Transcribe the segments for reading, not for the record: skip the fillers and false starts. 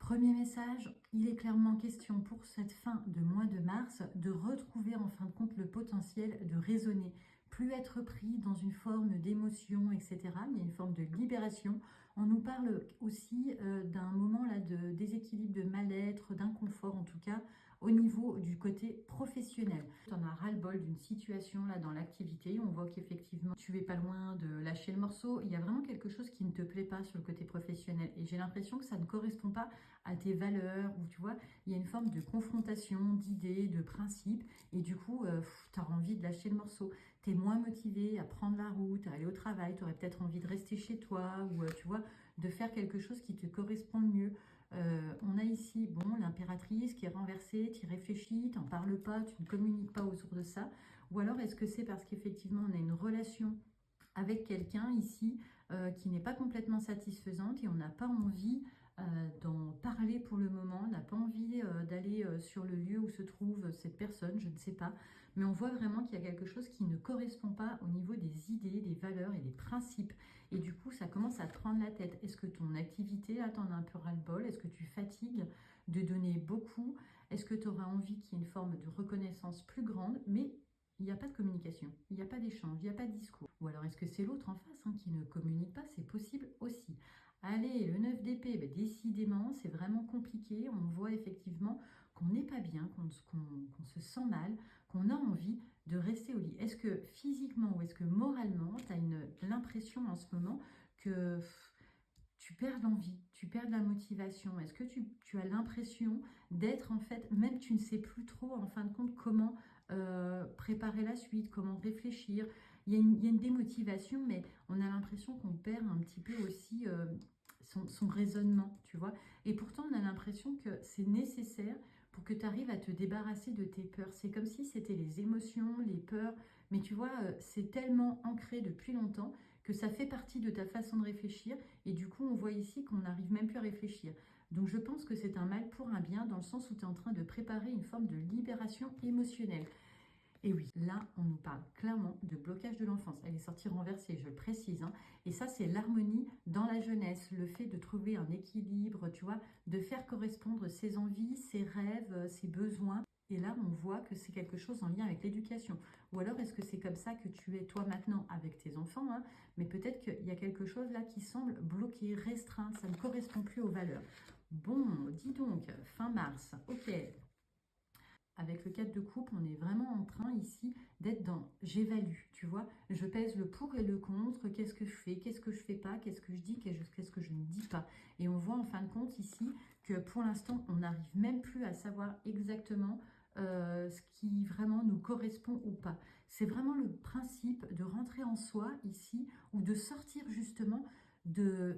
Premier message, il est clairement question pour cette fin de mois de mars de retrouver en fin de compte le potentiel de raisonner, plus être pris dans une forme d'émotion, etc. Il y a une forme de libération. On nous parle aussi d'un moment là de déséquilibre, de mal-être, d'inconfort en tout cas au niveau du côté professionnel. Tu en as ras-le-bol d'une situation là dans l'activité, on voit qu'effectivement tu es pas loin de lâcher le morceau, il y a vraiment quelque chose qui ne te plaît pas sur le côté professionnel et j'ai l'impression que ça ne correspond pas à tes valeurs, ou tu vois, il y a une forme de confrontation, d'idées, de principes, et du coup, tu as envie de lâcher le morceau. Tu es moins motivé à prendre la route, à aller au travail, tu aurais peut-être envie de rester chez toi, ou tu vois, de faire quelque chose qui te correspond le mieux. On a ici, bon, l'impératrice qui est renversée, tu y réfléchis, tu n'en parles pas, tu ne communiques pas autour de ça, ou alors est-ce que c'est parce qu'effectivement on a une relation avec quelqu'un ici qui n'est pas complètement satisfaisante et on n'a pas envie d'en parler pour le moment, on n'a pas envie d'aller sur le lieu où se trouve cette personne, je ne sais pas, mais on voit vraiment qu'il y a quelque chose qui ne correspond pas au niveau des idées, des valeurs et des principes. Et du coup, ça commence à te prendre la tête. Est-ce que ton activité, là, t'en as un peu ras-le-bol? Est-ce que tu fatigues de donner beaucoup? Est-ce que tu auras envie qu'il y ait une forme de reconnaissance plus grande? Mais il n'y a pas de communication, il n'y a pas d'échange, il n'y a pas de discours. Ou alors est-ce que c'est l'autre en face qui ne communique pas? C'est possible aussi. Allez, le 9 d'épée, ben, décidément, c'est vraiment compliqué. On voit effectivement qu'on n'est pas bien, qu'on se sent mal, qu'on a envie de rester au lit. Est-ce que physiquement ou est-ce que moralement, tu as l'impression en ce moment que tu perds l'envie, tu perds la motivation? Est-ce que tu as l'impression d'être en fait, même tu ne sais plus trop en fin de compte comment préparer la suite, comment réfléchir. Il y a une démotivation, mais on a l'impression qu'on perd un petit peu aussi son raisonnement, tu vois. Et pourtant, on a l'impression que c'est nécessaire pour que tu arrives à te débarrasser de tes peurs. C'est comme si c'était les émotions, les peurs, mais tu vois, c'est tellement ancré depuis longtemps que ça fait partie de ta façon de réfléchir et du coup, on voit ici qu'on n'arrive même plus à réfléchir. Donc, je pense que c'est un mal pour un bien dans le sens où tu es en train de préparer une forme de libération émotionnelle. Et oui, là, on nous parle clairement de blocage de l'enfance. Elle est sortie renversée, je le précise. Et ça, c'est l'harmonie dans la jeunesse, le fait de trouver un équilibre, tu vois, de faire correspondre ses envies, ses rêves, ses besoins. Et là, on voit que c'est quelque chose en lien avec l'éducation. Ou alors, est-ce que c'est comme ça que tu es toi maintenant avec tes enfants, mais peut-être qu'il y a quelque chose là qui semble bloqué, restreint, ça ne correspond plus aux valeurs. Bon, dis donc, fin mars, ok. Avec le 4 de coupe, on est vraiment en train ici d'être dans j'évalue, tu vois. Je pèse le pour et le contre, qu'est-ce que je fais, qu'est-ce que je fais pas, qu'est-ce que je dis, qu'est-ce que je ne dis pas. Et on voit en fin de compte ici que pour l'instant, on n'arrive même plus à savoir exactement ce qui vraiment nous correspond ou pas. C'est vraiment le principe de rentrer en soi ici ou de sortir justement de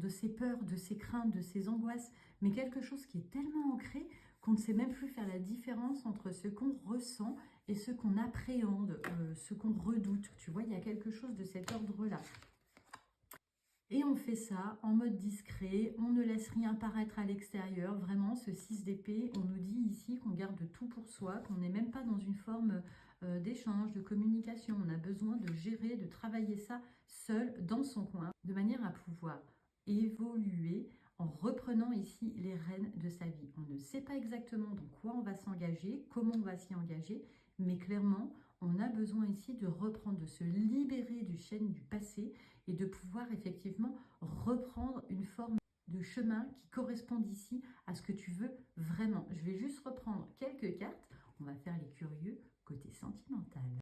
ses peurs, de ses craintes, de ses angoisses, mais quelque chose qui est tellement ancré qu'on ne sait même plus faire la différence entre ce qu'on ressent et ce qu'on appréhende, ce qu'on redoute. Tu vois, il y a quelque chose de cet ordre-là. Et on fait ça en mode discret, on ne laisse rien paraître à l'extérieur. Vraiment, ce 6 d'épée, on nous dit ici qu'on garde tout pour soi, qu'on n'est même pas dans une forme d'échange, de communication. On a besoin de gérer, de travailler ça seul dans son coin, de manière à pouvoir évoluer en reprenant ici les rênes de sa vie. On ne sait pas exactement dans quoi on va s'engager, comment on va s'y engager, mais clairement, on a besoin ici de reprendre, de se libérer du chêne du passé et de pouvoir effectivement reprendre une forme de chemin qui corresponde ici à ce que tu veux vraiment. Je vais juste reprendre quelques cartes. On va faire les curieux côté sentimental.